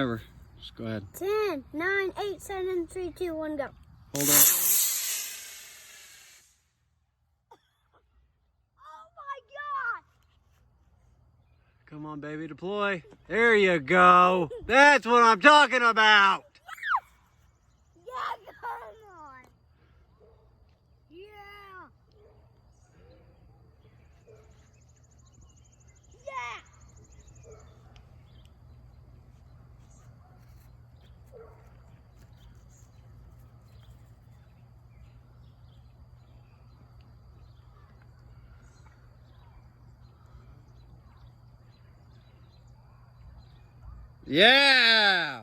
Just go ahead. 10, 9, 8, 7, 3, 2, 1, go. Hold on. Oh my God! Come on, baby, deploy. There you go. That's what I'm talking about. Yeah, come on. Yeah. Yeah. Yeah.